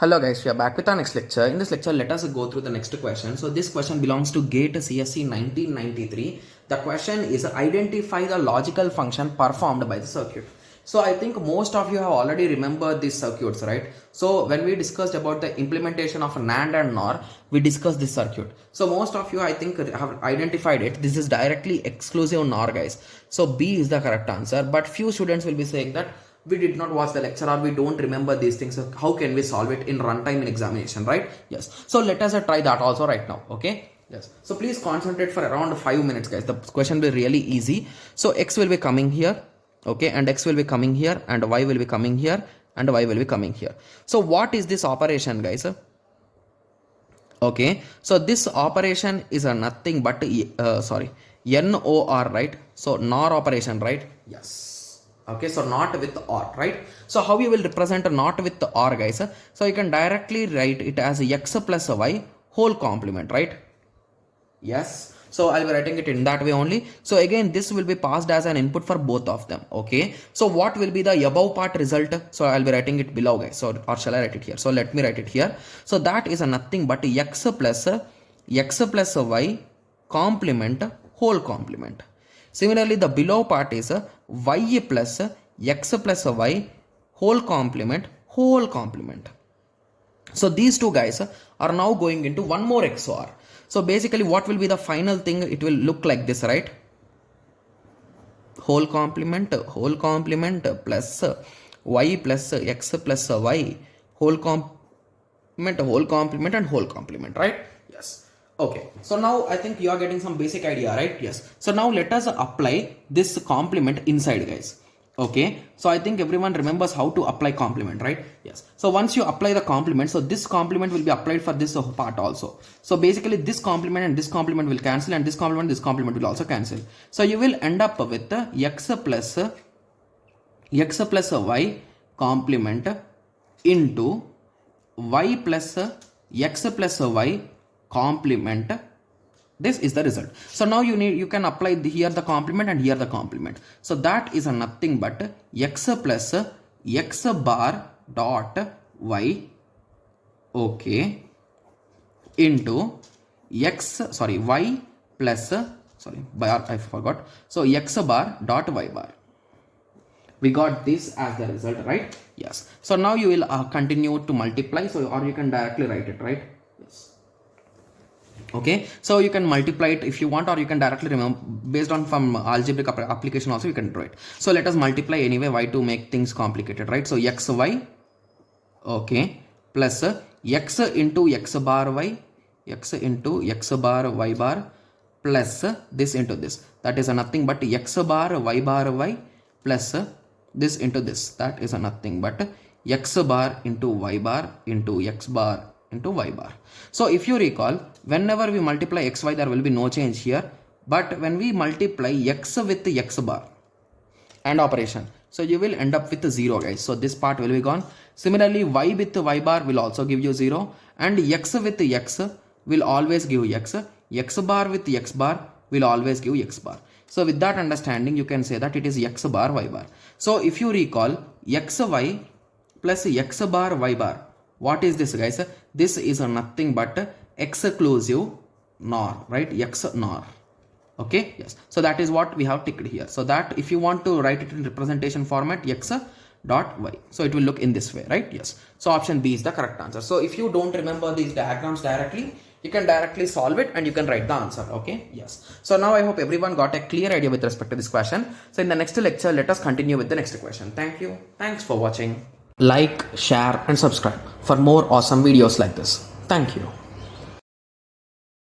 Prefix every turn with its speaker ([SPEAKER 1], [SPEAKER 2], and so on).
[SPEAKER 1] Hello guys, we are back with our next lecture. In this lecture, let us go through the next question. So this question belongs to GATE CSE 1993. The question is identify the logical function performed by the circuit. So I think most of you have already remembered these circuits, right? So when we discussed about the implementation of NAND and NOR, we discussed this circuit. So most of you, I think, have identified it. This is directly exclusive NOR, guys. So B is the correct answer. But few students will be saying that we did not watch the lecture or we don't remember these things. So how can we solve it in runtime in examination, right? Yes. So let us try that also right now. Okay. Yes. So please concentrate for around 5 minutes, guys. The question will be really easy. So X will be coming here. Okay. And X will be coming here and Y will be coming here and Y will be coming here. So what is this operation, guys? Okay. So this operation is a nothing but, NOR, right? So NOR operation, right? Yes. Okay, so not with OR, right? So how you will represent a not with OR, guys? So you can directly write it as X plus Y whole complement, right? Yes. So I'll be writing it in that way only. So again, this will be passed as an input for both of them. Okay. So what will be the above part result? So I'll be writing it below, guys. So, or shall I write it here? So let me write it here. So that is a nothing but X plus Y complement whole complement. Similarly, the below part is Y plus X plus Y whole complement. So these two guys are now going into one more XOR. So basically what will be the final thing? It will look like this, right? Whole complement plus Y plus X plus Y whole complement, and whole complement, right? Yes. Okay, so now I think you are getting some basic idea, right? Yes. So now let us apply this complement inside, guys. Okay, so I think everyone remembers how to apply complement, right? Yes. So once you apply the complement, so this complement will be applied for this part also. So basically this complement and this complement will cancel, and this complement will also cancel. So you will end up with X plus Y complement into Y plus X plus Y complement. This is the result. So now you can apply here the complement and here the complement. So that is a nothing but X plus X bar dot Y, okay, into Y plus bar, I forgot. So X bar dot Y bar. We got this as the result, right? Yes. So now you will continue to multiply. So or you can directly write it, right? Yes. Okay, so you can multiply it if you want, or you can directly remember based on from algebraic application also you can do it. So let us multiply anyway, y to make things complicated, right? So xy, okay, plus x into x bar y, x into x bar y bar, plus this into this, that is a nothing but x bar y plus this into this, that is a nothing but x bar into y bar into x bar into y bar. So if you recall, whenever we multiply xy, there will be no change here, but when we multiply x with x bar and operation, so you will end up with 0, guys. So this part will be gone. Similarly, y with y bar will also give you 0, and x with x will always give x bar with x bar will always give x bar. So with that understanding, you can say that it is x bar y bar. So if you recall, xy plus x bar y bar, what is this, guys? This is nothing but exclusive NOR, right? X NOR. Okay, yes. So that is what we have ticked here. So that if you want to write it in representation format, x dot y, so it will look in this way, right? Yes. So option B is the correct answer. So if you don't remember these diagrams directly, you can directly solve it and you can write the answer. Okay, yes. So now I hope everyone got a clear idea with respect to this question. So in the next lecture, let us continue with the next question. Thank you. Thanks for watching. Like, share and subscribe for more awesome videos like this. Thank you.